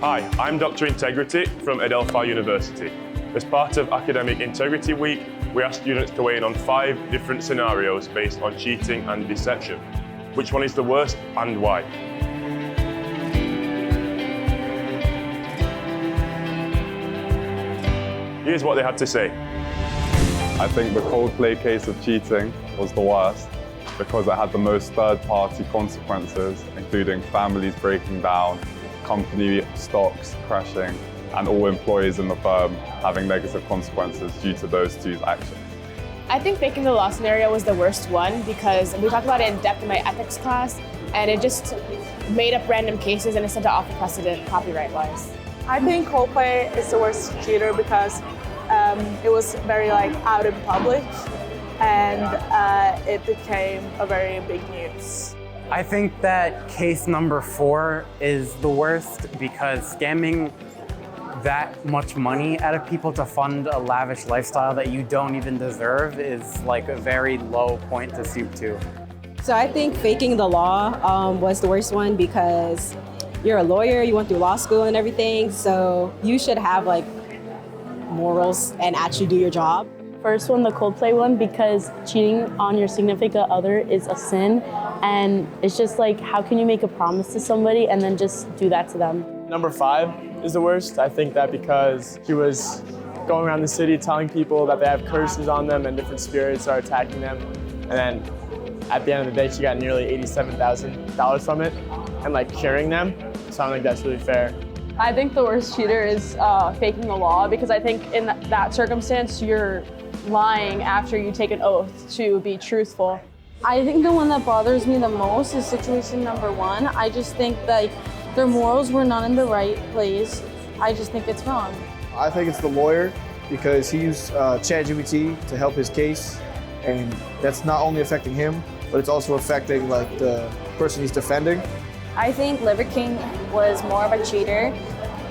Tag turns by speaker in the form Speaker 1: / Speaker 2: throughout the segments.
Speaker 1: Hi, I'm Dr. Integrity from Adelphi University. As part of Academic Integrity Week, we asked students to weigh in on 5 different scenarios based on cheating and deception. Which one is the worst and why? Here's what they had to say.
Speaker 2: I think the Coldplay case of cheating was the worst because it had the most third-party consequences, including families breaking down, company stocks crashing, and all employees in the firm having negative consequences due to those two actions.
Speaker 3: I think faking the law scenario was the worst one because we talked about it in depth in my ethics class, and it just made up random cases and it set off a precedent copyright-wise.
Speaker 4: I think Coldplay is the worst cheater because it was very out in public, and it became a very big news.
Speaker 5: I think that case number 4 is the worst because scamming that much money out of people to fund a lavish lifestyle that you don't even deserve is like a very low point to stoop to.
Speaker 6: So I think faking the law was the worst one because you're a lawyer, you went through law school and everything, so you should have morals and actually do your job.
Speaker 7: First one, the Coldplay one, because cheating on your significant other is a sin, and it's just how can you make a promise to somebody and then just do that to them?
Speaker 8: Number 5 is the worst. I think that because she was going around the city telling people that they have curses on them and different spirits are attacking them, and then at the end of the day, she got nearly $87,000 from it and curing them. So I don't think that's really fair.
Speaker 9: I think the worst cheater is faking the law because I think in that circumstance, you're lying after you take an oath to be truthful.
Speaker 10: I think the one that bothers me the most is situation number 1. I just think that their morals were not in the right place. I just think it's wrong.
Speaker 11: I think it's the lawyer because he used ChatGPT to help his case, and that's not only affecting him, but it's also affecting the person he's defending.
Speaker 12: I think Liver King was more of a cheater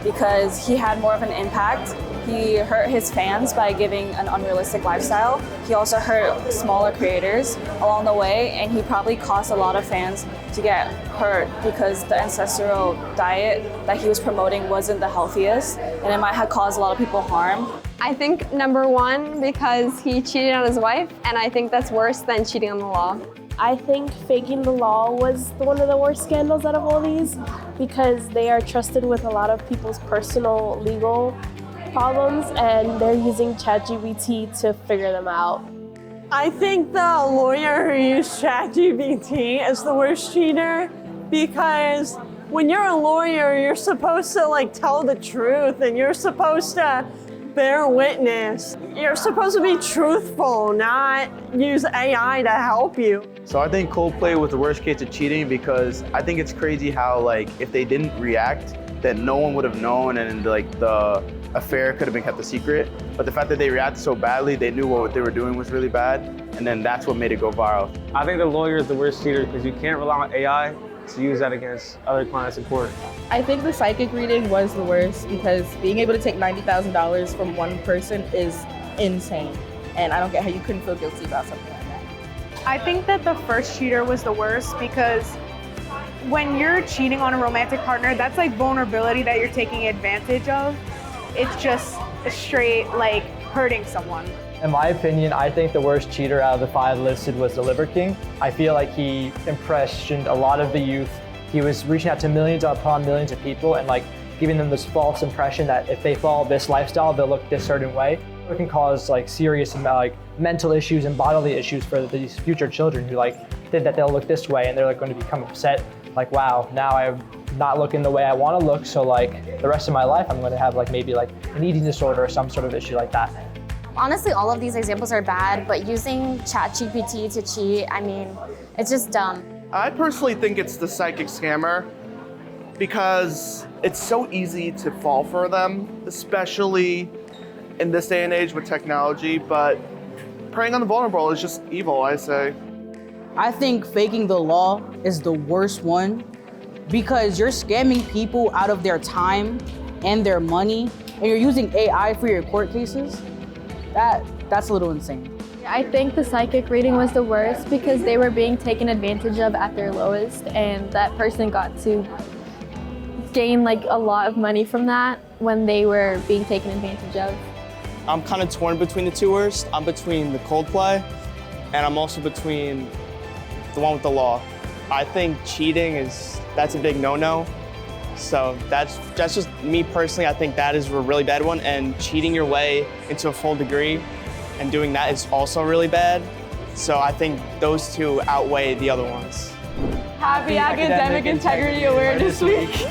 Speaker 12: because he had more of an impact. He hurt his fans by giving an unrealistic lifestyle. He also hurt smaller creators along the way, and he probably caused a lot of fans to get hurt because the ancestral diet that he was promoting wasn't the healthiest, and it might have caused a lot of people harm.
Speaker 13: I think number 1 because he cheated on his wife, and I think that's worse than cheating on the law.
Speaker 7: I think faking the law was one of the worst scandals out of all these because they are trusted with a lot of people's personal legal problems and they're using ChatGPT to figure them out.
Speaker 4: I think the lawyer who used ChatGPT is the worst cheater because when you're a lawyer, you're supposed to tell the truth and you're supposed to bear witness. You're supposed to be truthful, not use AI to help you.
Speaker 14: So I think Coldplay was the worst case of cheating because I think it's crazy how if they didn't react, that no one would have known and the affair could have been kept a secret. But the fact that they reacted so badly, they knew what they were doing was really bad, and then that's what made it go viral.
Speaker 15: I think the lawyer is the worst cheater because you can't rely on AI to use that against other clients in court.
Speaker 16: I think the psychic reading was the worst because being able to take $90,000 from one person is insane. And I don't get how you couldn't feel guilty about something like that.
Speaker 17: I think that the first cheater was the worst because when you're cheating on a romantic partner, that's vulnerability that you're taking advantage of. It's just straight hurting someone.
Speaker 18: In my opinion, I think the worst cheater out of the 5 listed was the Liver King. I feel like he impressioned a lot of the youth. He was reaching out to millions upon millions of people and giving them this false impression that if they follow this lifestyle, they'll look this certain way. It can cause serious mental issues and bodily issues for these future children who think that they'll look this way and they're going to become upset. Wow, now I'm not looking the way I want to look, so the rest of my life I'm going to have maybe an eating disorder or some sort of issue like that.
Speaker 12: Honestly, all of these examples are bad, but using ChatGPT to cheat, it's just dumb.
Speaker 19: I personally think it's the psychic scammer because it's so easy to fall for them, especially in this day and age with technology, but preying on the vulnerable is just evil, I say.
Speaker 20: I think faking the law is the worst one because you're scamming people out of their time and their money, and you're using AI for your court cases. That's a little insane.
Speaker 6: I think the psychic reading was the worst because they were being taken advantage of at their lowest, and that person got to
Speaker 21: gain like a lot of money from that when they were being taken advantage of.
Speaker 8: I'm kind of torn between the two worst. I'm between the Coldplay, and I'm also between the one with the law. I think cheating that's a big no-no. So that's just me personally. I think that is a really bad one, and cheating your way into a full degree and doing that is also really bad. So I think those two outweigh the other ones.
Speaker 9: Happy Academic Integrity Awareness Week.